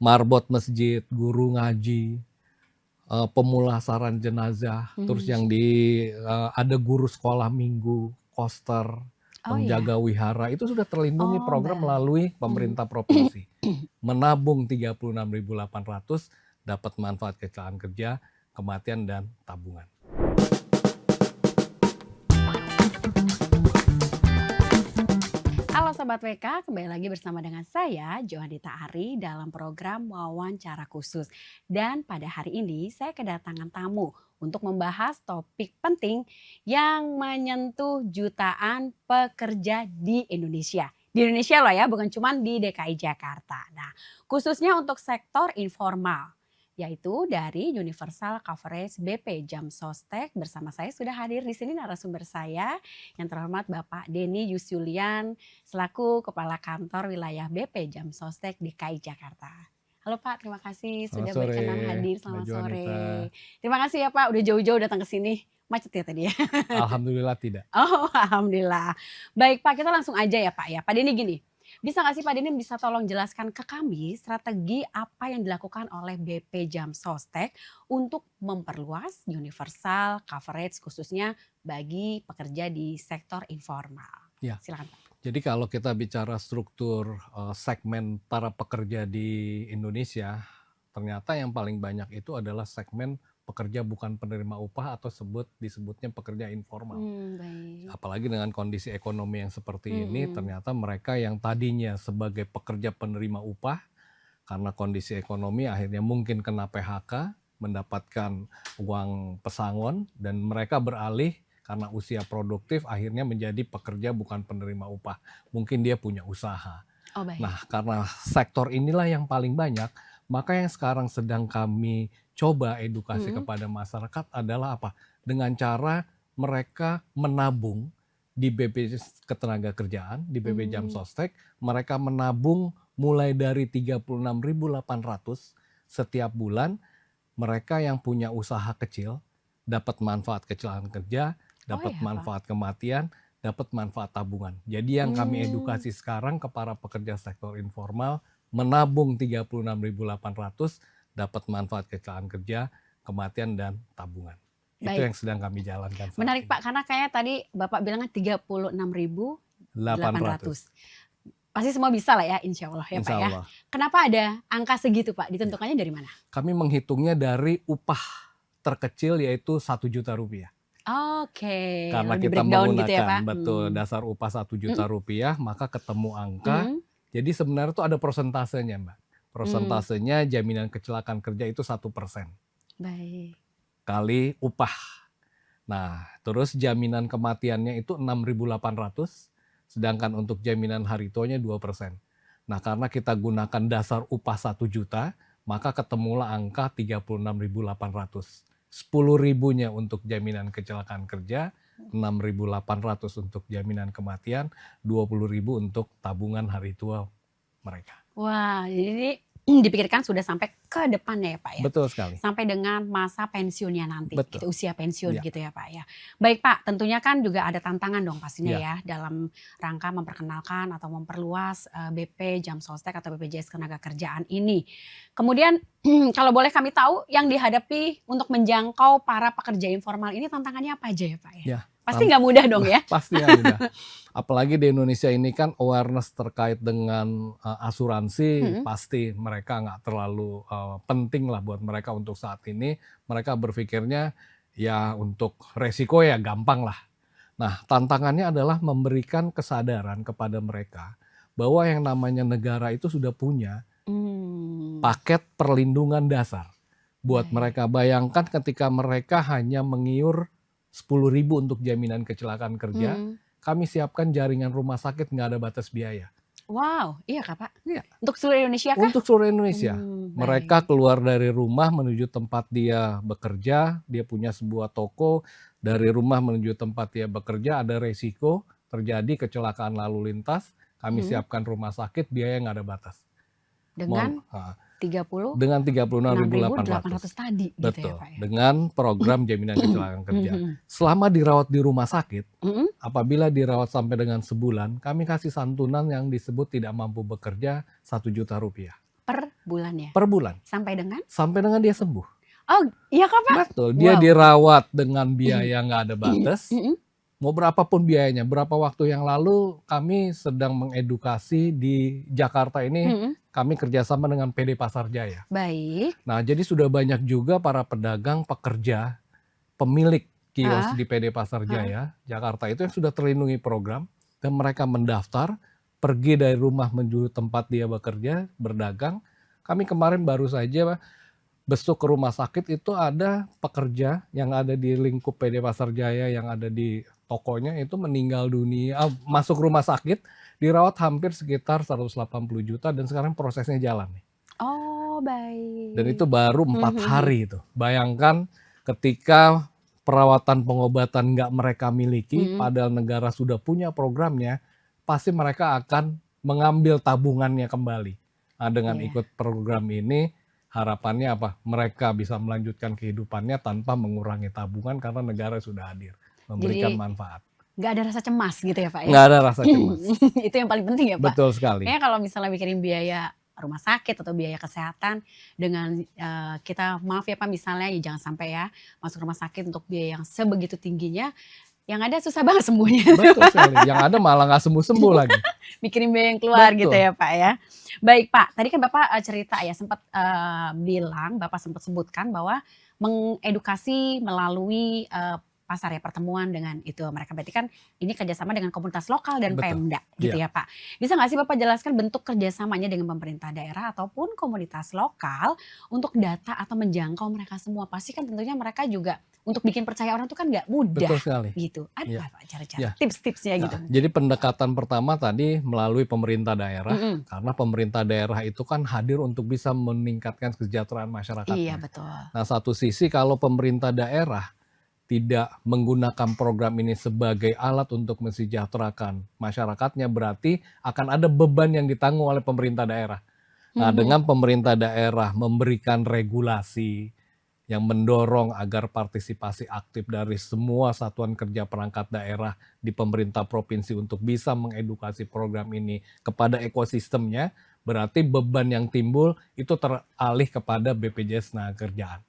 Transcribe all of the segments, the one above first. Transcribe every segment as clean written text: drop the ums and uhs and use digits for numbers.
marbot masjid, guru ngaji, pemulasaran jenazah, terus yang ada guru sekolah minggu, koster, Oh ya. penjaga wihara, itu sudah terlindungi Oh, program baik. melalui pemerintah provinsi. Menabung 36.800 dapat manfaat kecelakaan kerja, kematian, dan tabungan. Halo Sobat WK, kembali lagi bersama dengan saya, Johanita Ari, dalam program Wawancara Khusus. Dan pada hari ini saya kedatangan tamu untuk membahas topik penting yang menyentuh jutaan pekerja di Indonesia. Di Indonesia loh ya, bukan cuma di DKI Jakarta. Nah, khususnya untuk sektor informal, yaitu dari Universal Coverage BP Jam Sostek. Bersama saya sudah hadir di sini narasumber saya yang terhormat Bapak Denny Yusyulian selaku Kepala Kantor Wilayah BP Jam Sostek DKI Jakarta. Halo Pak, terima kasih Selamat sudah sore, berkenan hadir. Mbak Selamat Johanita. sore. Terima kasih ya Pak, udah jauh-jauh datang ke sini. Macet ya tadi ya? Alhamdulillah tidak. Oh, alhamdulillah. Baik Pak, kita langsung aja ya Pak ya. Pak Denny gini, bisa nggak sih Pak Denny bisa tolong jelaskan ke kami strategi apa yang dilakukan oleh BP Jam Sostek untuk memperluas universal coverage khususnya bagi pekerja di sektor informal? Ya. Silakan Pak. Jadi kalau kita bicara struktur segmen para pekerja di Indonesia, ternyata yang paling banyak itu adalah segmen pekerja bukan penerima upah atau disebutnya pekerja informal. Baik. Apalagi dengan kondisi ekonomi yang seperti ini, ternyata mereka yang tadinya sebagai pekerja penerima upah, karena kondisi ekonomi akhirnya mungkin kena PHK, mendapatkan uang pesangon, dan mereka beralih karena usia produktif akhirnya menjadi pekerja bukan penerima upah. Mungkin dia punya usaha. Oh, baik. Nah, karena sektor inilah yang paling banyak, maka yang sekarang sedang kami coba edukasi kepada masyarakat adalah apa? Dengan cara mereka menabung di BP Ketenagakerjaan, di BP Jam Sostek, mereka menabung mulai dari 36.800 setiap bulan. Mereka yang punya usaha kecil dapat manfaat kecelakaan kerja, dapat manfaat kematian, dapat manfaat tabungan. Jadi yang kami edukasi sekarang ke para pekerja sektor informal, menabung 36.800 dapat manfaat kecelakaan kerja, kematian, dan tabungan. Baik. Itu yang sedang kami jalankan saat Menarik ini. Pak, karena kayak tadi Bapak bilangnya 36.800. Pasti semua bisa lah ya, insya Allah ya Pak ya. Kenapa ada angka segitu Pak? Ditentukannya dari mana? Kami menghitungnya dari upah terkecil yaitu Rp1.000.000. Oke. Karena Lebih kita breakdown menggunakan gitu ya Pak? betul dasar upah Rp1.000.000, maka ketemu angka. Jadi sebenarnya itu ada persentasenya Mbak. Persentasenya jaminan kecelakaan kerja itu 1%. Baik. Kali upah. Nah, terus jaminan kematiannya itu 6.800, sedangkan untuk jaminan hari tuanya 2%. Nah, karena kita gunakan dasar upah 1 juta, maka ketemulah angka 36.800. 10.000-nya untuk jaminan kecelakaan kerja, 6.800 untuk jaminan kematian, 20.000 untuk tabungan hari tua mereka. Wah, jadi dipikirkan sudah sampai ke depannya ya Pak ya? Betul sekali. Sampai dengan masa pensiunnya nanti, gitu, usia pensiun gitu ya Pak ya. Baik Pak, tentunya kan juga ada tantangan dong pastinya ya dalam rangka memperkenalkan atau memperluas BP Jam Sostek atau BPJS Ketenagakerjaan ini. Kemudian kalau boleh kami tahu yang dihadapi untuk menjangkau para pekerja informal ini tantangannya apa aja ya Pak ya? Pasti nggak mudah dong ya? Pasti nggak mudah. Apalagi di Indonesia ini kan awareness terkait dengan asuransi, pasti mereka nggak terlalu penting lah buat mereka untuk saat ini. Mereka berpikirnya ya untuk resiko ya gampang lah. Nah, tantangannya adalah memberikan kesadaran kepada mereka bahwa yang namanya negara itu sudah punya paket perlindungan dasar buat mereka. Bayangkan ketika mereka hanya mengiur 10.000 untuk jaminan kecelakaan kerja, kami siapkan jaringan rumah sakit nggak ada batas biaya. Wow, iya Kak Pak? Iya. Untuk seluruh Indonesia kah? Untuk seluruh Indonesia. Mereka keluar dari rumah menuju tempat dia bekerja, dia punya sebuah toko, dari rumah menuju tempat dia bekerja ada resiko terjadi kecelakaan lalu lintas, kami siapkan rumah sakit, biaya nggak ada batas. Dengan 36.800 tadi gitu ya Pak ya? Dengan program jaminan kecelakaan kerja. Selama dirawat di rumah sakit, apabila dirawat sampai dengan sebulan, kami kasih santunan yang disebut tidak mampu bekerja Rp1 juta. bulan ya? per bulan Sampai dengan? sampai dengan dia sembuh. Oh, iya kah, Pak? Betul, dia Wow. dirawat dengan biaya nggak ada batas. Mhm. Mau berapapun biayanya. Berapa waktu yang lalu kami sedang mengedukasi di Jakarta ini, Mhm. kami kerjasama dengan PD Pasar Jaya. Baik. Nah, jadi sudah banyak juga para pedagang, pekerja, pemilik kios Heeh, di PD Pasar heeh. Jaya, Jakarta itu yang sudah terlindungi program, dan mereka mendaftar, pergi dari rumah menuju tempat dia bekerja, berdagang. Kami kemarin baru saja besuk ke rumah sakit, itu ada pekerja yang ada di lingkup PD Pasar Jaya yang ada di tokonya itu meninggal dunia, masuk rumah sakit, dirawat hampir sekitar 180 juta dan sekarang prosesnya jalan nih. Oh, Dan itu baik. baru 4 hari itu. Bayangkan ketika perawatan pengobatan nggak mereka miliki, Mhm. padahal negara sudah punya programnya, pasti mereka akan mengambil tabungannya kembali. Nah, dengan Iya. ikut program ini, harapannya apa? Mereka bisa melanjutkan kehidupannya tanpa mengurangi tabungan karena negara sudah hadir, memberikan Jadi manfaat. nggak ada rasa cemas gitu ya, Pak, ya? Nggak ada rasa cemas. Itu yang paling penting ya, Pak? Betul sekali. Kayaknya kalau misalnya mikirin biaya rumah sakit atau biaya kesehatan dengan, kita maaf ya, Pak, misalnya ya jangan sampai ya masuk rumah sakit untuk biaya yang sebegitu tingginya, yang ada susah banget sembuhnya. Betul sekali. Yang ada malah nggak sembuh-sembuh lagi. Mikirin biaya yang keluar gitu Betul. ya, Pak, ya. Baik, Pak, tadi kan Bapak, cerita ya sempat, bilang, Bapak sempat sebutkan bahwa mengedukasi melalui, pasar ya, pertemuan dengan itu mereka berarti kan ini kerjasama dengan komunitas lokal dan Betul. Pemda gitu Iya. ya, Pak. Bisa nggak sih Bapak jelaskan bentuk kerjasamanya dengan pemerintah daerah ataupun komunitas lokal untuk data atau menjangkau mereka semua? Pasti kan tentunya mereka juga untuk bikin percaya orang itu kan nggak mudah Betul sekali. gitu. Ada Iya. nggak Pak cara-cara, Iya. tips-tipsnya gitu? Nah, jadi pendekatan pertama tadi melalui pemerintah daerah, Mhm. karena pemerintah daerah itu kan hadir untuk bisa meningkatkan kesejahteraan Iya, masyarakatnya. betul. Nah, satu sisi kalau pemerintah daerah tidak menggunakan program ini sebagai alat untuk mensejahterakan masyarakatnya, berarti akan ada beban yang ditanggung oleh pemerintah daerah. Nah, Mhm. dengan pemerintah daerah memberikan regulasi yang mendorong agar partisipasi aktif dari semua satuan kerja perangkat daerah di pemerintah provinsi untuk bisa mengedukasi program ini kepada ekosistemnya, berarti beban yang timbul itu teralih kepada BPJS Tenagakerjaan.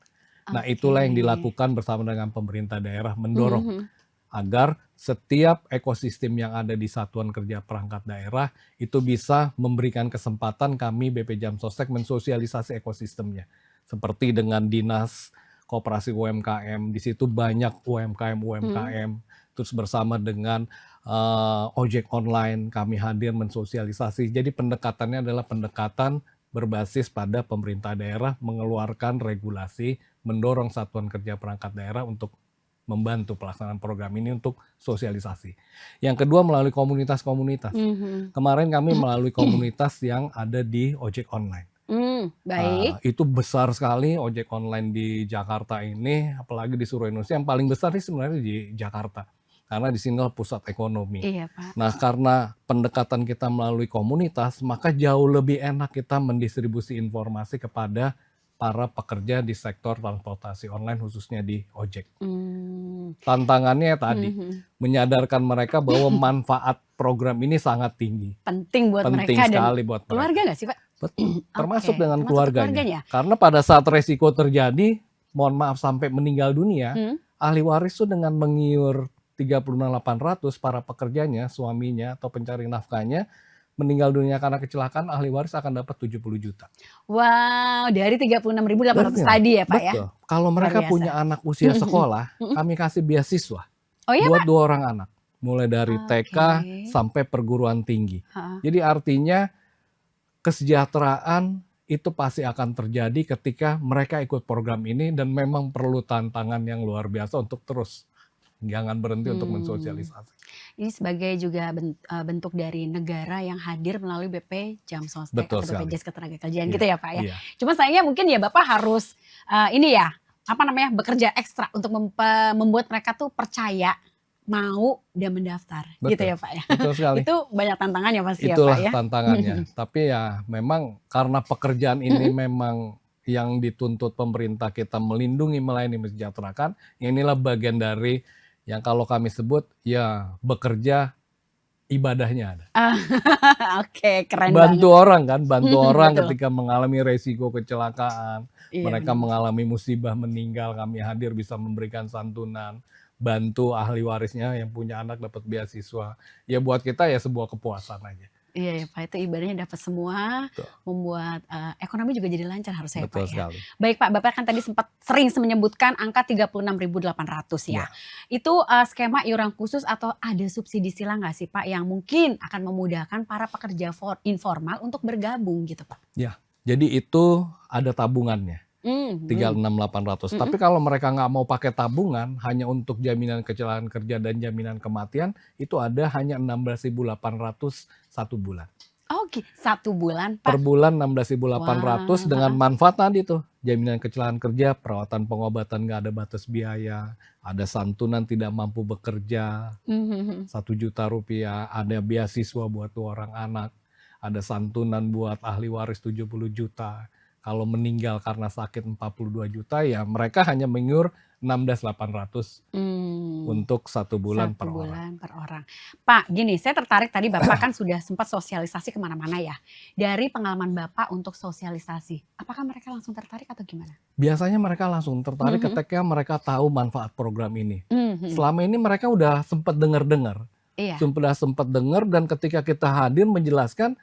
Nah, itulah yang Oke. dilakukan bersama dengan pemerintah daerah, Mhm, mendorong mhm. agar setiap ekosistem yang ada di satuan kerja perangkat daerah itu bisa memberikan kesempatan kami BP Jam Sostek mensosialisasi ekosistemnya. Seperti dengan Dinas Koperasi UMKM, di situ banyak UMKM, terus bersama dengan ojek online kami hadir mensosialisasi. Jadi pendekatannya adalah pendekatan berbasis pada pemerintah daerah mengeluarkan regulasi, mendorong satuan kerja perangkat daerah untuk membantu pelaksanaan program ini untuk sosialisasi. Yang kedua melalui komunitas-komunitas. Mhm. Kemarin kami melalui komunitas yang ada di ojek online. Baik. Itu besar sekali ojek online di Jakarta ini, apalagi di seluruh Indonesia. Yang paling besar sih sebenarnya di Jakarta, karena di sinilah pusat ekonomi. Iya, Pak. Nah, karena pendekatan kita melalui komunitas, maka jauh lebih enak kita mendistribusi informasi kepada para pekerja di sektor transportasi online, khususnya di ojek. Mmm. Tantangannya tadi, Mhm. menyadarkan mereka bahwa manfaat program ini sangat tinggi. Penting buat Penting mereka dan sekali buat keluarga mereka. nggak sih, Pak? Betul, termasuk Oke, dengan termasuk keluarganya. keluarganya? Karena pada saat resiko terjadi, mohon maaf sampai meninggal dunia, Mhm. ahli waris tuh dengan mengiur 36.800 para pekerjanya, suaminya atau pencari nafkahnya, meninggal dunia karena kecelakaan, ahli waris akan dapat 70 juta. Wow, dari 36.800 Betul, tadi ya, Pak, ya? betul. Kalau Luar mereka biasa. punya anak usia Mhm, mhm. sekolah, Mhm. kami kasih beasiswa Oh ya, buat Pak? 2 orang anak, mulai dari TK Oke. sampai perguruan tinggi. Heeh. Jadi artinya kesejahteraan itu pasti akan terjadi ketika mereka ikut program ini, dan memang perlu tantangan yang luar biasa untuk terus, jangan berhenti untuk mensosialisasi. Ini sebagai juga bentuk dari negara yang hadir melalui BP Jam Sostek Betul atau sekali. BPJS Ketenagakerjaan Iya, gitu ya, Pak, ya? iya. Cuma sayangnya mungkin ya Bapak harus, ini ya, apa namanya, bekerja ekstra untuk membuat mereka tuh percaya, mau, dan mendaftar gitu Betul, ya, Pak, ya? betul sekali. Itu banyak tantangannya pasti ya, Pak, Itulah ya? tantangannya. Tapi ya memang karena pekerjaan ini memang yang dituntut pemerintah kita melindungi, melayani, mensejahterakan, inilah bagian dari yang kalau kami sebut ya bekerja ibadahnya ada. Ah, oke, keren Bantu banget. orang kan, bantu orang Betul. ketika mengalami resiko kecelakaan, Iya, mereka benar. mengalami musibah meninggal, kami hadir bisa memberikan santunan, bantu ahli warisnya yang punya anak dapat beasiswa. Ya buat kita ya sebuah kepuasan aja. Iya ya Pak, itu ibadahnya dapat semua, Betul, membuat, ekonomi juga jadi lancar harusnya ya Pak betul ya. sekali. Baik Pak, Bapak kan tadi sempat sering menyebutkan angka 36.800 ya. Ya, Itu, skema iuran khusus atau ada subsidi silang nggak sih Pak, yang mungkin akan memudahkan para pekerja informal untuk bergabung gitu Pak? ya. Jadi itu ada tabungannya. Mhm, 36.800. mhm. Tapi kalau mereka nggak mau pakai tabungan, hanya untuk jaminan kecelakaan kerja dan jaminan kematian, itu ada hanya 16.800 satu bulan. Oh 1 bulan Per Pak? bulan 16.800 Wah, dengan heeh. manfaat tadi tuh, jaminan kecelakaan kerja, perawatan pengobatan nggak ada batas biaya, ada santunan tidak mampu bekerja, Mhm, mhm. 1 juta rupiah, ada beasiswa buat 2 orang anak, ada santunan buat ahli waris 70 juta. Kalau meninggal karena sakit 42 juta, ya mereka hanya mengiur 16.800 Mmm. untuk 1 bulan 1 per orang. bulan per orang. Pak, gini, saya tertarik tadi Bapak kan sudah sempat sosialisasi ke mana-mana ya. Dari pengalaman Bapak untuk sosialisasi, apakah mereka langsung tertarik atau gimana? Biasanya mereka langsung tertarik Mhm, ketika mereka tahu manfaat program ini. mhm. Selama ini mereka udah sempat dengar-dengar, Iya, sudah sempat dengar, dan ketika kita hadir menjelaskan,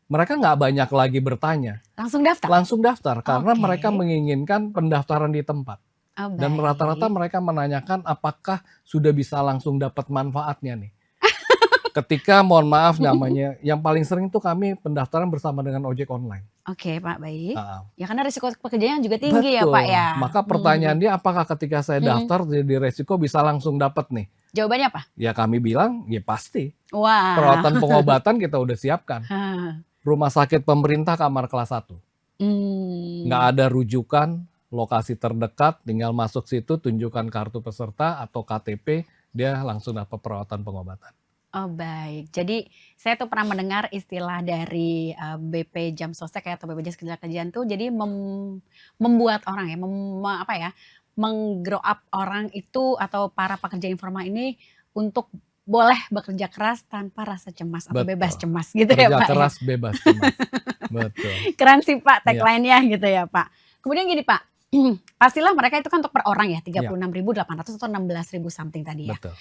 mereka nggak banyak lagi bertanya, langsung daftar? langsung daftar karena Oke. mereka menginginkan pendaftaran di tempat. Oh, Dan rata-rata baik. mereka menanyakan apakah sudah bisa langsung dapat manfaatnya nih. Ketika mohon maaf namanya, yang paling sering tuh kami pendaftaran bersama dengan ojek online. Oke, Pak, baik. Heeh. Ya karena risiko pekerjaannya juga tinggi ya, Pak, Betul. ya? Maka pertanyaan Mhm, dia apakah ketika saya mhm. daftar jadi resiko bisa langsung dapat nih? Jawabannya apa? Ya kami bilang, ya pasti. Wah. Perawatan pengobatan kita udah siapkan. Rumah sakit pemerintah kamar kelas 1. Nggak Mmm. ada rujukan, lokasi terdekat, tinggal masuk situ, tunjukkan kartu peserta atau KTP, dia langsung dapat perawatan pengobatan. Oh, baik. Jadi saya tuh pernah mendengar istilah dari, BP Jam Sostek ya atau BPJS Ketenagakerjaan tuh jadi membuat orang ya, apa ya, meng-grow up orang itu atau para pekerja informal ini untuk boleh bekerja keras tanpa rasa cemas atau bebas Betul. cemas gitu ya, Kerja Pak, ya? keras bebas cemas. Betul. Keren sih, Pak, Iya, tagline-nya gitu ya, Pak. Kemudian gini, Pak, pastilah mereka itu kan untuk per orang ya, tiga iya, puluh enam ribu delapan ratus atau 16.000 something tadi ya. betul.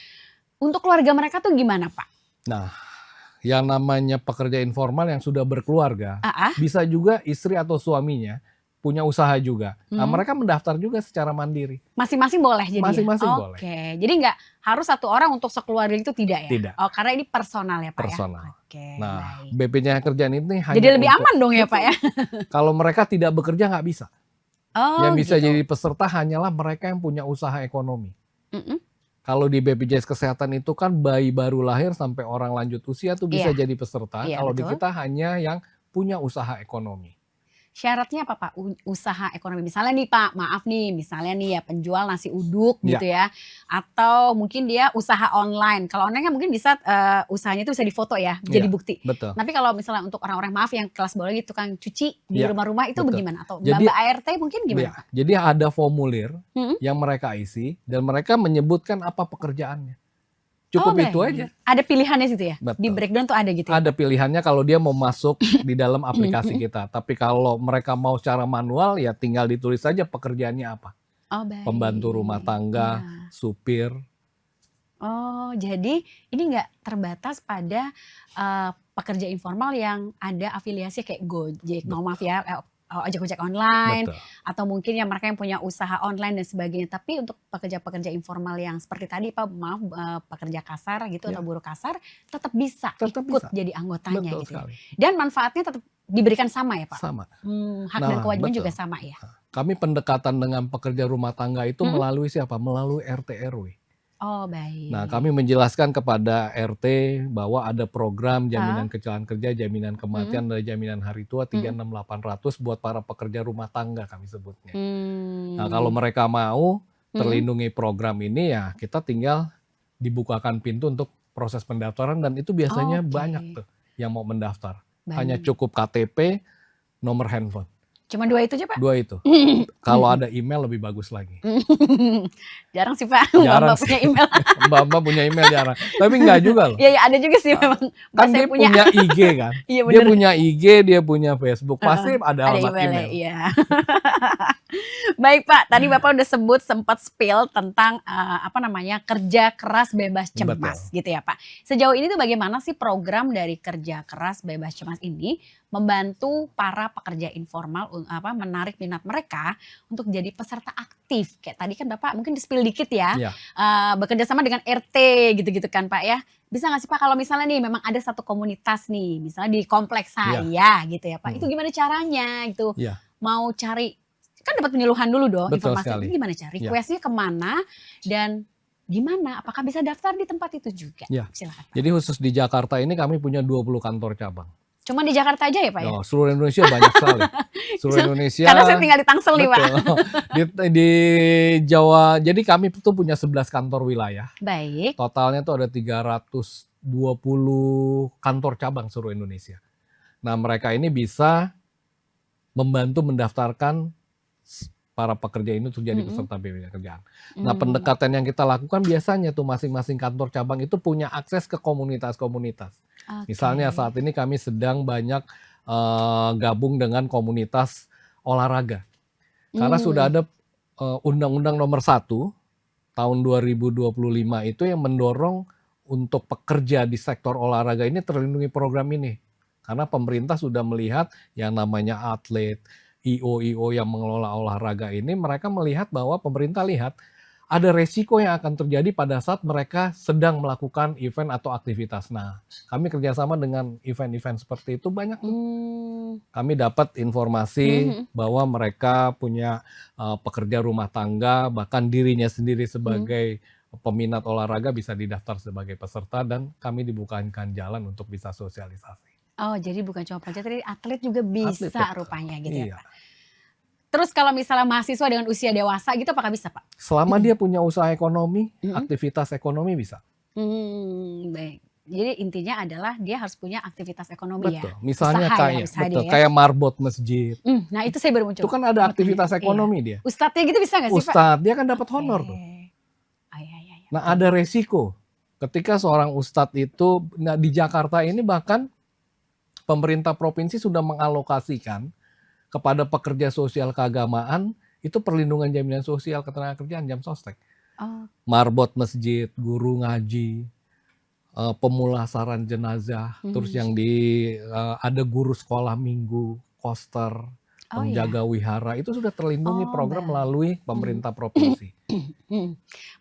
Untuk keluarga mereka tuh gimana, Pak? Nah, yang namanya pekerja informal yang sudah berkeluarga, Ah, ah? bisa juga istri atau suaminya punya usaha juga. Nah, Mhm. mereka mendaftar juga secara mandiri. Masing-masing boleh jadi ya? Masing-masing boleh. Oke, jadi nggak harus satu orang untuk sekeluarga itu tidak ya? Tidak, Oh, karena ini personal ya, Pak, ya? personal. Oke, Nah, baik. BPJS Kerjaan ini Jadi hanya lebih untuk aman dong ya, Pak, betul. ya? Kalau mereka tidak bekerja nggak bisa. Oh, Yang bisa gitu. jadi peserta hanyalah mereka yang punya usaha ekonomi. Mhm. Kalau di BPJS Kesehatan itu kan bayi baru lahir sampai orang lanjut usia tuh bisa Iya, jadi peserta. iya Kalau di betul. kita hanya yang punya usaha ekonomi. Syaratnya apa, Pak? Usaha ekonomi. Misalnya nih, Pak, maaf nih, misalnya nih ya penjual nasi uduk Ya, gitu ya, atau mungkin dia usaha online. Kalau online kan mungkin bisa, usahanya itu bisa difoto ya, jadi iya, bukti. betul. Tapi kalau misalnya untuk orang-orang maaf yang kelas bawah gitu, tukang cuci di Iya, rumah-rumah itu betul. bagaimana? Atau Jadi, mbak-mbak ART mungkin gimana, ya, Pak? jadi ada formulir Mhm. yang mereka isi dan mereka menyebutkan apa pekerjaannya. Oh, Cukup itu aja. baik. Ada pilihannya situ ya? Di Betul. breakdown tuh ada gitu ya, Ada Pak? pilihannya kalau dia mau masuk di dalam aplikasi Mhm. kita. Tapi kalau mereka mau secara manual, ya tinggal ditulis saja pekerjaannya apa. Oh, Pembantu rumah baik. tangga, Iya. supir. Oh, jadi ini nggak terbatas pada, pekerja informal yang ada afiliasi kayak Gojek, Bet- mohon maaf ya, ojek-ojek online, Betul. atau mungkin yang mereka yang punya usaha online dan sebagainya. Tapi untuk pekerja-pekerja informal yang seperti tadi, Pak, maaf, pekerja kasar gitu Ya, atau buruh kasar, tetap bisa tetap ikut bisa. jadi anggotanya Betul gitu ya. sekali. Dan manfaatnya tetap diberikan sama ya, Pak? Sama. Hak dan Nah, kewajiban juga betul. sama ya? Kami pendekatan dengan pekerja rumah tangga itu Mhm. melalui siapa? Melalui RT RW. Oh, Nah, kami baik. menjelaskan kepada RT bahwa ada program jaminan Ah, kecelakaan kerja, jaminan mhm, kematian, dan jaminan hari tua mhm. 36.800 buat para pekerja rumah tangga kami sebutnya. Nah, kalau Mmm, mereka mau mhm. terlindungi program ini, ya kita tinggal dibukakan pintu untuk proses pendaftaran, dan itu biasanya Oke, banyak tuh yang mau mendaftar. Hanya baik. cukup KTP, nomor handphone. Cuma 2 itu aja, Pak? 2 itu. Kalau ada email lebih bagus lagi. Jarang sih, Pak, Jarang Mbak-mbak sih. punya email. Mbak-mbak punya email jarang. Tapi enggak juga loh. Iya, iya, ada juga sih memang. Mbak Kan saya dia punya. punya IG kan. Iya, Dia bener. punya IG, dia punya Facebook. Pasti Heeh, ada ada alamat emailnya, email. iya. Baik, Pak, tadi Bapak udah sebut sempat spill tentang apa namanya, kerja keras bebas cemas Betul. gitu ya, Pak. Sejauh ini tuh bagaimana sih program dari kerja keras bebas cemas ini membantu para pekerja informal menarik minat mereka untuk jadi peserta aktif? Kayak tadi kan Bapak mungkin di-spill dikit ya, Iya. bekerja sama dengan RT gitu-gitu kan, Pak, ya. Bisa nggak sih, Pak, kalau misalnya nih memang ada satu komunitas nih, misalnya di kompleks Iya. saya gitu ya, Pak. Itu Mhm. gimana caranya gitu? Iya. Mau cari, kan dapat penyuluhan dulu dong, Betul informasi sekali. itu gimana cara? Iya. Request-nya kemana dan gimana? Apakah bisa daftar di tempat itu juga? Iya. Silakan, Pak. Jadi khusus di Jakarta ini kami punya 20 kantor cabang. Cuma di Jakarta aja ya, Pak, ya? Oh, seluruh Indonesia banyak sekali. Seluruh Indonesia. Karena saya tinggal di Tangsel nih, Pak. Betul. Di Jawa, jadi kami tuh punya 11 kantor wilayah. Baik. Totalnya tuh ada 320 kantor cabang seluruh Indonesia. Nah, mereka ini bisa membantu mendaftarkan para pekerja ini untuk jadi Mhm. peserta BPJS Kerjaan. Nah, Mmm. pendekatan yang kita lakukan biasanya tuh masing-masing kantor cabang itu punya akses ke komunitas-komunitas. Misalnya Oke. saat ini kami sedang banyak gabung dengan komunitas olahraga. Karena sudah ada Undang-Undang Nomor 1 tahun 2025 itu yang mendorong untuk pekerja di sektor olahraga ini terlindungi program ini. Karena pemerintah sudah melihat yang namanya atlet, IO yang mengelola olahraga ini, mereka melihat bahwa pemerintah lihat ada resiko yang akan terjadi pada saat mereka sedang melakukan event atau aktivitas. Nah, kami kerjasama dengan event-event seperti itu banyak tuh. Kami dapat informasi Mhm. bahwa mereka punya pekerja rumah tangga, bahkan dirinya sendiri Mhm. sebagai peminat olahraga bisa didaftar sebagai peserta dan kami dibukakan jalan untuk bisa sosialisasi. Oh, jadi bukan cuma pelajar, tapi atlet juga Atlet, bisa betul. rupanya gitu ya, Iya. Pak. Terus kalau misalnya mahasiswa dengan usia dewasa gitu apakah bisa, Pak? Selama dia punya usaha ekonomi, Mhm. aktivitas ekonomi bisa. Baik. Jadi intinya adalah dia harus punya aktivitas ekonomi ya? Betul. Misalnya Usaha ya, kayak usaha betul, dia ya? kayak marbot masjid. Nah itu saya baru muncul. Itu kan ada mau tanya. aktivitas Iya. ekonomi dia. Ustadznya gitu bisa nggak sih, Pak? Ustadz, dia kan dapat honor tuh. Oh iya, iya, iya. Nah, ada resiko. Ketika seorang ustadz itu, nah di Jakarta ini bahkan pemerintah provinsi sudah mengalokasikan kepada pekerja sosial keagamaan itu perlindungan jaminan sosial ketenagakerjaan jam sostek. Oh. Marbot masjid, guru ngaji, pemulasaran jenazah, terus yang ada guru sekolah minggu, koster, Oh penjaga iya. wihara, itu sudah terlindungi Oh, program baik. melalui pemerintah provinsi.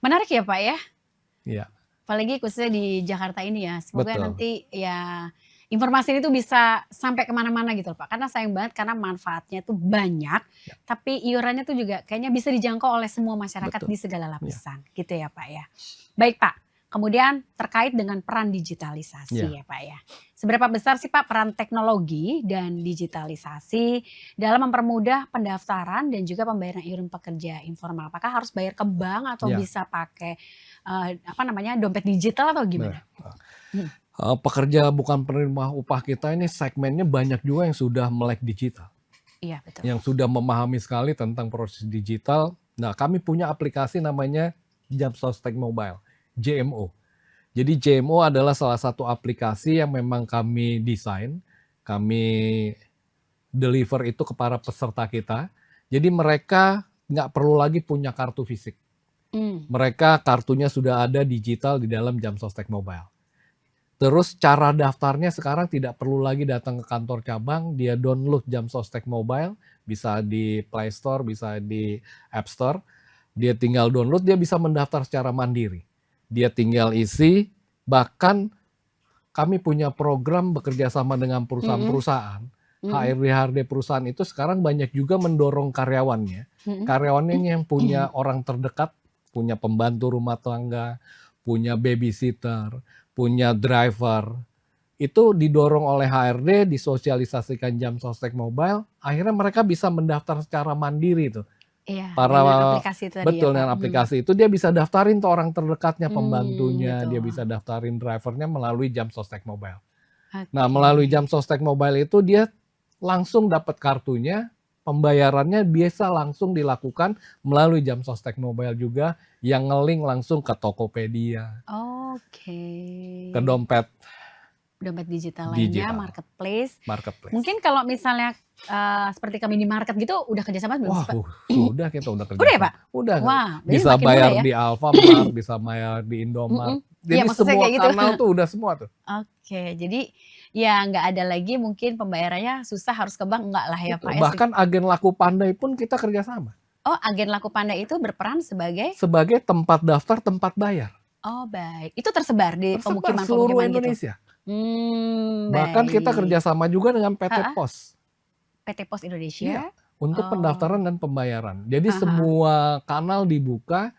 Menarik ya, Pak, ya? Iya. Apalagi khususnya di Jakarta ini ya. Semoga Betul. nanti ya informasi ini tuh bisa sampai kemana-mana gitu loh, Pak. Karena sayang banget karena manfaatnya tuh banyak, Ya. tapi iurannya tuh juga kayaknya bisa dijangkau oleh semua masyarakat Betul. di segala lapisan, gitu ya, Pak, ya. Baik, Pak. Kemudian terkait dengan peran digitalisasi ya, Pak, ya. Seberapa besar sih, Pak, peran teknologi dan digitalisasi dalam mempermudah pendaftaran dan juga pembayaran iuran pekerja informal? Apakah harus bayar ke bank atau Ya. bisa pakai dompet digital atau gimana? Pekerja bukan penerima upah kita ini segmennya banyak juga yang sudah melek digital. Iya, betul. Yang sudah memahami sekali tentang proses digital. Nah, kami punya aplikasi namanya Jamsostek Mobile, JMO. Jadi JMO adalah salah satu aplikasi yang memang kami desain, kami deliver itu kepada peserta kita. Jadi mereka nggak perlu lagi punya kartu fisik. Mereka kartunya sudah ada digital di dalam Jamsostek Mobile. Terus cara daftarnya sekarang tidak perlu lagi datang ke kantor cabang, dia download Jamsostek Mobile, bisa di Play Store, bisa di App Store. Dia tinggal download, dia bisa mendaftar secara mandiri. Dia tinggal isi, bahkan kami punya program bekerja sama dengan perusahaan-perusahaan. HRD perusahaan itu sekarang banyak juga mendorong karyawannya. Karyawannya yang punya orang terdekat, punya pembantu rumah tangga, punya babysitter, punya driver, itu didorong oleh HRD, disosialisasikan Jamsostek Mobile, akhirnya mereka bisa mendaftar secara mandiri tuh. Iya, Para dengan aplikasi itu tadi betul ya, dengan Pak. aplikasi itu dia bisa daftarin tuh orang terdekatnya, pembantunya, Betul. dia bisa daftarin drivernya melalui Jamsostek Mobile. Oke. Nah, melalui Jamsostek Mobile itu dia langsung dapat kartunya, pembayarannya bisa langsung dilakukan melalui jam sostek mobile juga yang nge-link langsung ke Tokopedia, Oke. ke dompet Dompet digital lainnya, digital, marketplace. marketplace. Mungkin kalau misalnya seperti ke minimarket gitu udah kerjasama belum sih Wah, Pak? sudah kita udah Udah ya Pak? kerjasama. Udah Wah, berarti bisa makin mudah bayar ya? di Alfamart, bisa bayar di Indomart. Iya Jadi maksud saya semua kayak gitu. kanal tuh udah semua tuh. Oke, jadi ya nggak ada lagi mungkin pembayarannya susah harus ke bank, enggak lah ya Betul. Pak ya? Bahkan agen laku pandai pun kita kerjasama Oh, agen laku pandai itu berperan sebagai? sebagai tempat daftar, tempat bayar. Oh baik, itu tersebar di Tersebar seluruh pemukiman-pemukiman gitu? Indonesia. Bahkan kita Baik. kerjasama juga dengan PT Heeh, Pos. PT Pos Iya, Indonesia? untuk Oh, pendaftaran dan pembayaran. Jadi heeh heeh, semua kanal dibuka,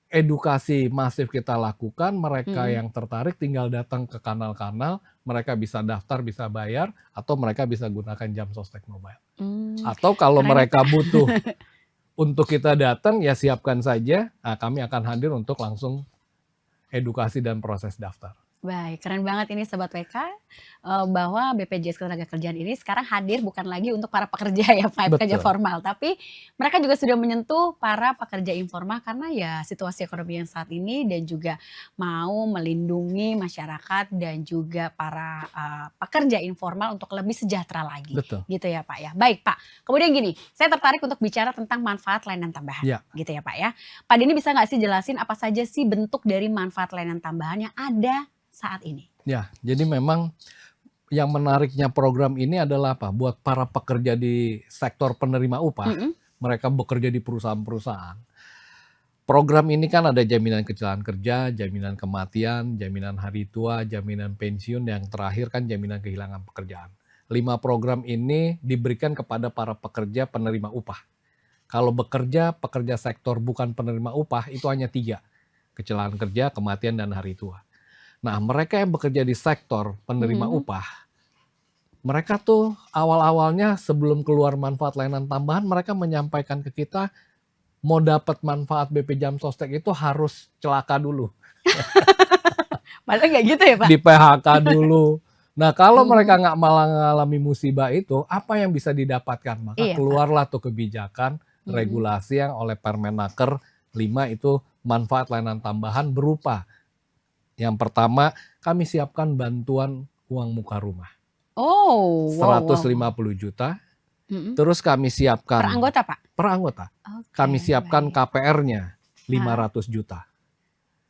edukasi masif kita lakukan, mereka mhm, yang tertarik tinggal datang ke kanal-kanal, mereka bisa daftar, bisa bayar, atau mereka bisa gunakan jam sostek mobile. mmm, Atau kalau keren nih mereka Pak. butuh untuk kita datang, ya siapkan saja, nah kami akan hadir untuk langsung edukasi dan proses daftar. Baik, keren banget ini Sobat WK, bahwa BPJS Ketenagakerjaan ini sekarang hadir bukan lagi untuk para pekerja ya Pak, pekerja Betul, formal, tapi mereka juga sudah menyentuh para pekerja informal karena ya situasi ekonomi yang saat ini dan juga mau melindungi masyarakat dan juga para, pekerja informal untuk lebih sejahtera lagi, betul. gitu ya Pak ya. Baik Pak, kemudian gini, saya tertarik untuk bicara tentang manfaat layanan tambahan, Ya, gitu ya Pak ya. Pak Denny bisa nggak sih jelasin apa saja sih bentuk dari manfaat layanan tambahan yang ada saat ini? ya. Jadi memang yang menariknya program ini adalah apa? Buat para pekerja di sektor penerima upah, Mhm, mereka bekerja di perusahaan-perusahaan. Program ini kan ada jaminan kecelakaan kerja, jaminan kematian, jaminan hari tua, jaminan pensiun, yang terakhir kan jaminan kehilangan pekerjaan. 5 program ini diberikan kepada para pekerja penerima upah. Kalau bekerja, pekerja sektor bukan penerima upah itu hanya 3, kecelakaan kerja, kematian, dan hari tua. Nah, mereka yang bekerja di sektor penerima mhm. upah, mereka tuh awal-awalnya sebelum keluar manfaat layanan tambahan, mereka menyampaikan ke kita, mau dapat manfaat BP Jam Sostek itu harus celaka dulu, Padahal nggak gitu ya, Pak? di PHK dulu. Nah, kalau mereka Mhm. nggak malah mengalami musibah itu, apa yang bisa didapatkan? Maka Iya, Pak. keluarlah tuh kebijakan Mhm. regulasi yang oleh Permenaker 5 itu manfaat layanan tambahan berupa, yang pertama, kami siapkan bantuan uang muka rumah, Oh, wow wow wow. 150 juta. Mhm. Terus kami Per siapkan anggota, Pak? per anggota, Oke, kami siapkan baik. KPR-nya Heeh. 500 juta.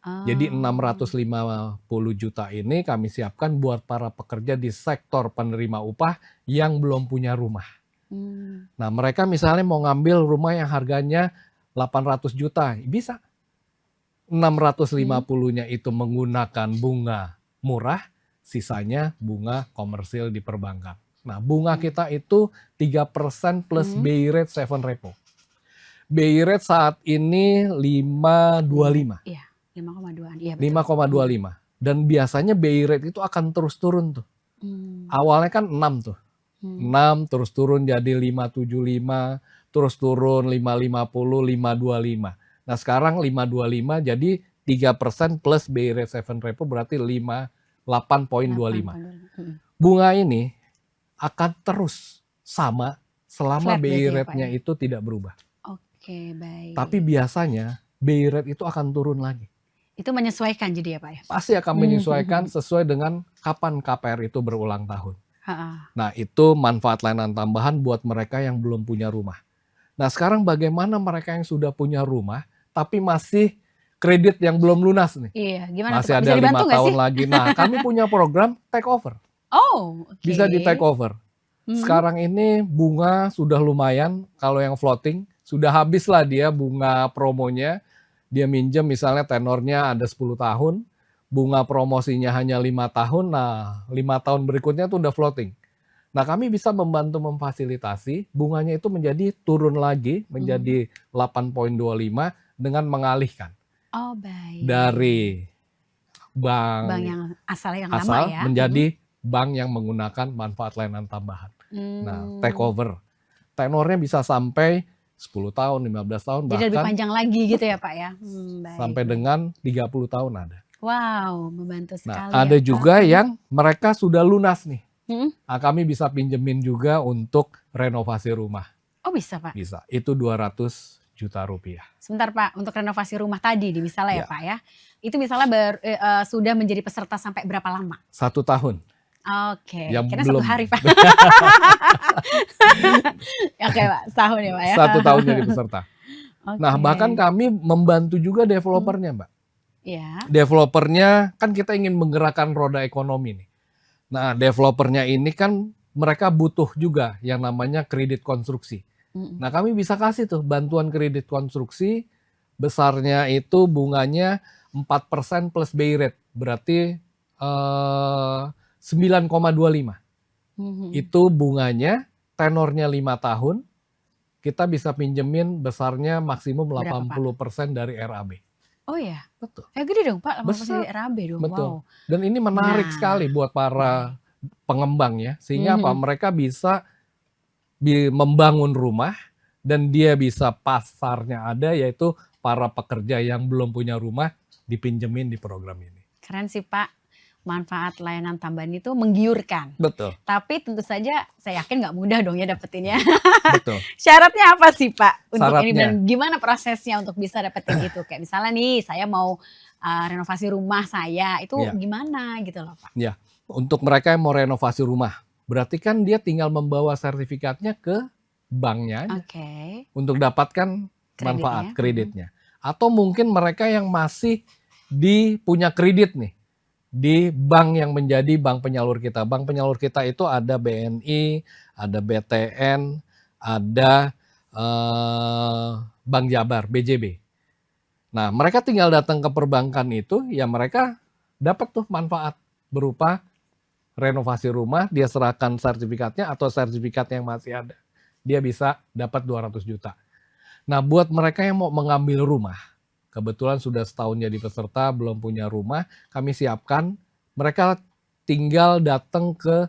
Jadi Oh. 650 juta ini kami siapkan buat para pekerja di sektor penerima upah yang belum punya rumah. Mmm. Nah, mereka misalnya mau ngambil rumah yang harganya 800 juta, bisa. Mhm. 650-nya itu menggunakan bunga murah, sisanya bunga komersil di perbankan. Nah, bunga Mmm. kita itu 3% plus Mhm. BI rate 7 repo. BI rate saat ini Lima 5,25. iya, 5,2-an, iya betul. Mhm. 5,25. Dan biasanya BI rate itu akan terus turun tuh. Mmm. Awalnya kan 6 tuh. Mhm. 6 terus turun jadi 5,75, terus turun 5,50, 5,25. Nah, sekarang 5,25 jadi 3% plus BI rate 7 repo berarti 8,25. 8,25. Mhm. Bunga ini akan terus sama selama Flat BI berarti ya, Pak, rate-nya ya? itu tidak berubah. Oke, Tapi baik. biasanya BI rate itu akan turun lagi. Itu menyesuaikan jadi ya, Pak, ya? Pasti akan menyesuaikan Mmm. sesuai dengan kapan KPR itu berulang tahun. Heeh. Nah, itu manfaat layanan tambahan buat mereka yang belum punya rumah. Nah, sekarang bagaimana mereka yang sudah punya rumah, tapi masih kredit yang belum lunas nih? Iya, gimana tuh, Masih Pak? ada Bisa dibantu 5 nggak sih? tahun lagi. Nah, kami punya program take over. Oh, Bisa di take oke. over. Mhm. Sekarang ini bunga sudah lumayan, kalau yang floating, sudah habis lah dia bunga promonya. Dia minjem misalnya tenornya ada 10 tahun, bunga promosinya hanya 5 tahun, nah 5 tahun berikutnya tuh udah floating. Nah, kami bisa membantu memfasilitasi bunganya itu menjadi turun lagi Mhm. menjadi 8,25 dengan mengalihkan Oh, baik. dari Bank bank yang asalnya yang lama asal ya? Mhm. menjadi bank yang menggunakan manfaat layanan tambahan. Nah, take Mmm. over. Tenornya bisa sampai 10 tahun, 15 tahun, Jadi lebih bahkan panjang lagi gitu ya, betul, Pak, ya? Baik sampai baik. dengan 30 tahun ada. Wow, membantu Nah, sekali ya, ada Pak. juga Mhm. yang mereka sudah lunas nih. Mhm. Nah, kami bisa pinjemin juga untuk renovasi rumah. Oh bisa Pak? Bisa. Itu 200 juta rupiah. Sebentar Pak, untuk renovasi rumah tadi di misalnya ya Ya, Pak ya, itu misalnya sudah menjadi peserta sampai berapa lama? 1 tahun. Oke, Yang kira 1 belum hari Pak. Oke Pak, setahun ya Pak ya? 1 tahun jadi peserta. Nah, bahkan Oke, kami membantu juga mhm, developernya, Mbak. iya, Developernya kan kita ingin menggerakkan roda ekonomi nih. Nah, developernya ini kan mereka butuh juga yang namanya kredit konstruksi. mhm, Nah, kami bisa kasih tuh bantuan kredit konstruksi, besarnya itu bunganya 4% plus BI rate, berarti 9,25. mhm, Itu bunganya, tenornya 5 tahun, kita bisa pinjemin besarnya maksimum berapa Pak? 80% dari RAB. Oh ya? Betul, Gede dong Pak, 80% besar, dari RAB dong, wow. betul. Dan ini menarik Nah, sekali buat para baik, pengembang ya, sehingga apa? mhm, Mereka bisa membangun rumah dan dia bisa pasarnya ada, yaitu para pekerja yang belum punya rumah dipinjemin di program ini. keren sih Pak, manfaat layanan tambahan itu menggiurkan. Betul, Tapi tentu saja saya yakin nggak mudah dong ya dapetinnya. betul. Syaratnya apa sih Pak untuk ini Syaratnya, dan gimana prosesnya untuk bisa dapetin itu? Kayak misalnya nih saya mau, renovasi rumah saya, itu ya, gimana gitu loh Pak? ya. Untuk mereka yang mau renovasi rumah, berarti kan dia tinggal membawa sertifikatnya ke banknya aja Oke, untuk dapatkan manfaat kreditnya, mhm, kreditnya. Atau mungkin mereka yang masih punya kredit nih di bank yang menjadi bank penyalur kita. Bank penyalur kita itu ada BNI, ada BTN, ada Bank Jabar, BJB. Nah, mereka tinggal datang ke perbankan itu, ya mereka dapat tuh manfaat berupa renovasi rumah, dia serahkan sertifikatnya atau sertifikat yang masih ada. Dia bisa dapat 200 juta. Nah, buat mereka yang mau mengambil rumah, kebetulan sudah setahun jadi peserta, belum punya rumah, kami siapkan. Mereka tinggal datang ke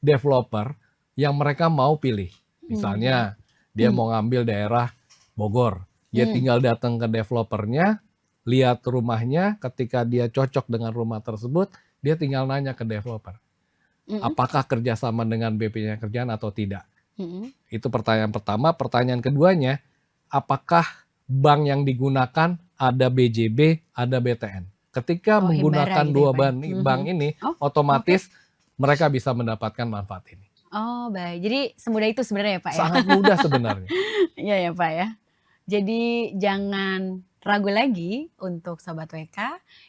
developer yang mereka mau pilih. mmm, Misalnya, dia mau ngambil daerah Bogor. Dia mmm, tinggal datang ke developernya, lihat rumahnya, ketika dia cocok dengan rumah tersebut, dia tinggal nanya ke developer, mhm, apakah kerjasama dengan BPJS Kerjaan atau tidak. mhm. Itu pertanyaan pertama. Pertanyaan keduanya, apakah bank yang digunakan ada BJB, ada BTN. Ketika Oh Himbara menggunakan gitu ya dua Pak ya? bank Mhm. ini, Oh, oke. otomatis mereka bisa mendapatkan manfaat ini. Oh baik, jadi semudah itu sebenarnya ya Pak ya? Sangat mudah sebenarnya. Iya ya Pak ya? Jadi jangan ragu lagi untuk Sobat WK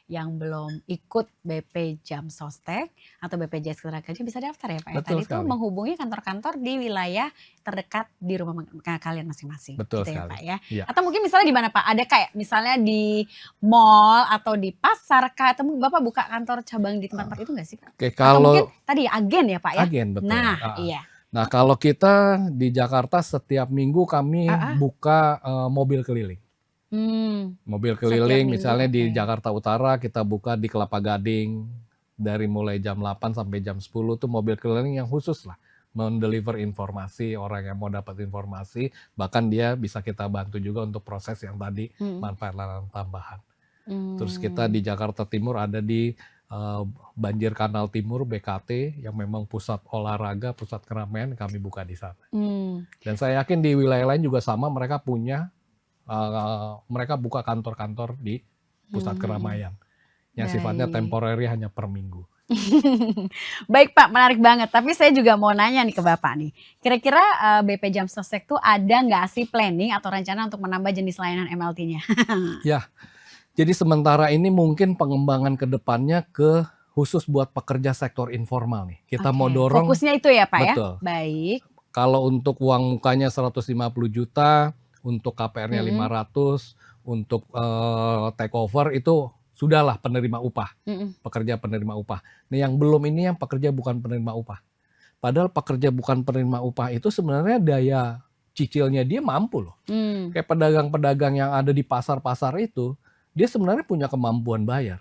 yang belum ikut BP Jam Sostek atau BPJS Ketenagakerjaan bisa daftar ya Pak ya. Betul Tadi tuh sekali. menghubungi kantor-kantor di wilayah terdekat di rumah kalian masing-masing Betul gitu ya sekali. Pak ya. Iya. Atau mungkin misalnya di mana Pak? Ada kayak misalnya di mall atau di pasar kah? Atau mungkin Bapak buka kantor cabang di tempat-tempat itu nggak sih Pak? Oke, Atau mungkin kalau tadi agen ya Pak ya? agen betul. Nah iya. Nah, kalau kita di Jakarta setiap minggu Ah, kami ah. buka mobil keliling. Mobil Setiap keliling minggu misalnya oke. di Jakarta Utara kita buka di Kelapa Gading, dari mulai jam 8 sampai jam 10 tuh mobil keliling yang khusus lah, mendeliver informasi, orang yang mau dapat informasi, bahkan dia bisa kita bantu juga untuk proses yang tadi, Mhm. manfaat layanan tambahan. Terus kita Mmm, di Jakarta Timur ada di Banjir Kanal Timur, BKT, yang memang pusat olahraga, pusat keramaian, kami buka di sana. mmm, Dan saya yakin di wilayah lain juga sama, mereka punya mereka buka kantor-kantor di pusat mhm mhm. keramaian, yang sifatnya Baik. temporary hanya per minggu. Baik Pak, menarik banget. Tapi saya juga mau nanya nih ke Bapak nih. Kira-kira, BP Jam Sostek tuh ada nggak sih planning atau rencana untuk menambah jenis layanan MLT-nya? Ya, jadi sementara ini mungkin pengembangan ke depannya khusus buat pekerja sektor informal nih. Kita mau Oke, dorong fokusnya itu ya Pak ya? betul, Baik, kalau untuk uang mukanya 150 juta, untuk KPR-nya mhm 500, untuk take over itu sudahlah penerima upah, mhm, pekerja penerima upah. Nah, yang belum ini yang pekerja bukan penerima upah. Padahal pekerja bukan penerima upah itu sebenarnya daya cicilnya dia mampu loh. mmm, Kayak pedagang-pedagang yang ada di pasar-pasar itu, dia sebenarnya punya kemampuan bayar.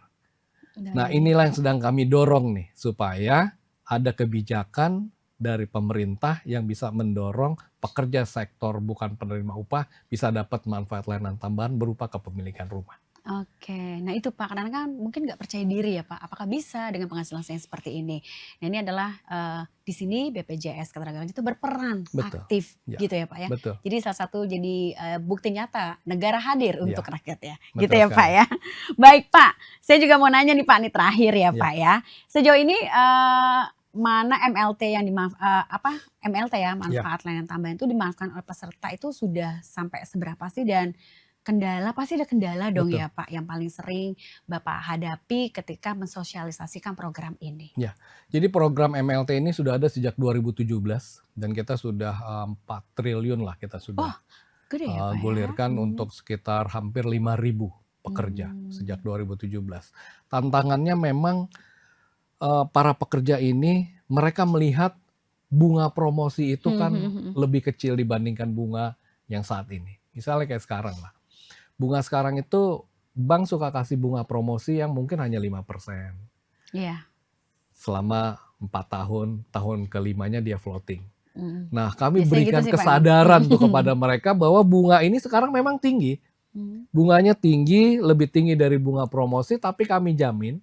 Nah, baik. inilah yang sedang kami dorong nih, supaya ada kebijakan dari pemerintah yang bisa mendorong pekerja sektor bukan penerima upah bisa dapat manfaat layanan tambahan berupa kepemilikan rumah. Oke, nah itu Pak, kadang-kadang kan mungkin nggak percaya diri ya Pak, apakah bisa dengan penghasilan saya seperti ini? Nah ini adalah, di sini BPJS Ketenagakerjaan itu berperan Betul, aktif ya, gitu ya Pak ya. betul, Jadi salah satu jadi, bukti nyata negara hadir untuk ya, rakyat ya, gitu betul ya Pak sekali. ya. Baik Pak, saya juga mau nanya nih Pak, nih terakhir ya Ya, Pak ya. Sejauh ini, mana MLT yang MLT ya, ya. manfaat layanan tambahan itu dimanfaatkan oleh peserta itu sudah sampai seberapa sih? Dan kendala, pasti ada kendala dong Betul. ya Pak, yang paling sering Bapak hadapi ketika mensosialisasikan program ini? Ya, jadi program MLT ini sudah ada sejak 2017 dan kita sudah 4 triliun lah kita Oh, sudah gede ya Pak ya? gulirkan untuk sekitar hampir 5.000 pekerja sejak Mmm. 2017. Tantangannya memang para pekerja ini mereka melihat bunga promosi itu Mhm kan mhm mhm. lebih kecil dibandingkan bunga yang saat ini. Misalnya kayak sekarang lah. Bunga sekarang itu bank suka kasih bunga promosi yang mungkin hanya 5%. Iya, Selama 4 tahun, tahun kelimanya dia floating. mhm. Nah, kami Biasanya gitu berikan sih Pak emang. kesadaran tuh kepada mereka bahwa bunga ini sekarang memang tinggi. Mmm, Bunganya tinggi, lebih tinggi dari bunga promosi, tapi kami jamin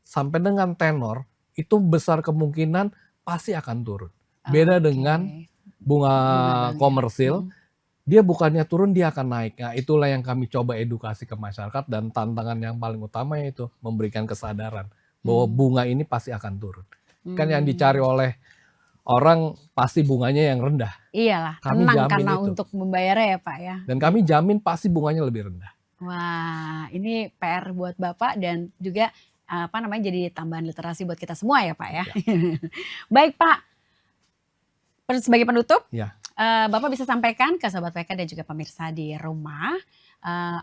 sampai dengan tenor itu besar kemungkinan pasti akan turun. Beda oke. dengan bunga Bunga bank ya? komersil, Mhm. dia bukannya turun, dia akan naik. Nah, itulah yang kami coba edukasi ke masyarakat dan tantangan yang paling utama yaitu memberikan kesadaran bahwa Mmm, bunga ini pasti akan turun. Kan yang dicari mmm. oleh orang pasti bunganya yang rendah. Iyalah, Kami tenang jamin karena itu. untuk membayarnya ya Pak ya, Dan kami gitu. jamin pasti bunganya lebih rendah. Wah, ini PR buat Bapak dan juga, jadi tambahan literasi buat kita semua ya Pak ya. Ya, Baik Pak, sebagai penutup, ya, Bapak bisa sampaikan ke sobat PK dan juga pemirsa di rumah,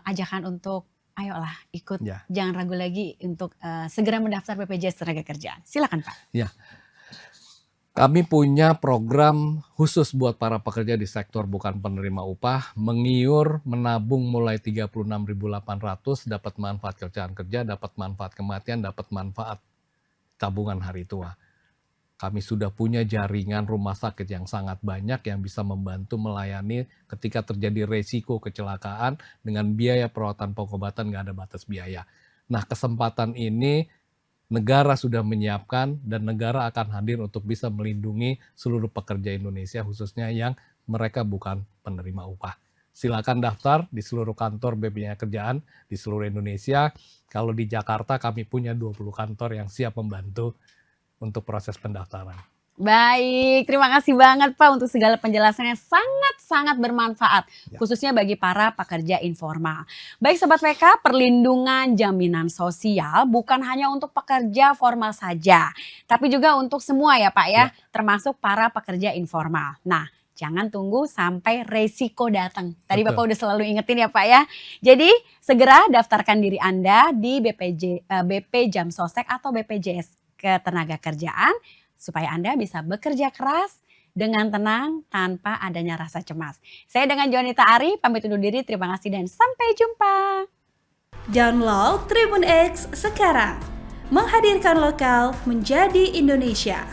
ajakan untuk ayolah ikut, ya, jangan ragu lagi untuk, segera mendaftar BPJS Ketenagakerjaan. Silakan Pak. ya. Kami punya program khusus buat para pekerja di sektor bukan penerima upah, mengiur, menabung mulai 36.800, dapat manfaat kerjaan kerja, dapat manfaat kematian, dapat manfaat tabungan hari tua. Kami sudah punya jaringan rumah sakit yang sangat banyak yang bisa membantu melayani ketika terjadi resiko kecelakaan dengan biaya perawatan pengobatan nggak ada batas biaya. Nah, kesempatan ini negara sudah menyiapkan dan negara akan hadir untuk bisa melindungi seluruh pekerja Indonesia khususnya yang mereka bukan penerima upah. Silakan daftar di seluruh kantor BPJS Kerjaan di seluruh Indonesia. Kalau di Jakarta kami punya 20 kantor yang siap membantu untuk proses pendaftaran. Baik, terima kasih banget Pak untuk segala penjelasannya sangat-sangat bermanfaat, Ya. khususnya bagi para pekerja informal. Baik Sobat PK, perlindungan jaminan sosial bukan hanya untuk pekerja formal saja, tapi juga untuk semua ya Pak ya, Ya. termasuk para pekerja informal. Nah, jangan tunggu sampai resiko datang. Tadi Bapak Betul. udah selalu ingetin ya Pak ya. Jadi segera daftarkan diri Anda di BP Jamsostek atau BPJS Ketenagakerjaan supaya Anda bisa bekerja keras dengan tenang tanpa adanya rasa cemas. Saya dengan Jonita Ari pamit undur diri. Terima kasih dan sampai jumpa. Download Tribun X sekarang. Menghadirkan lokal menjadi Indonesia.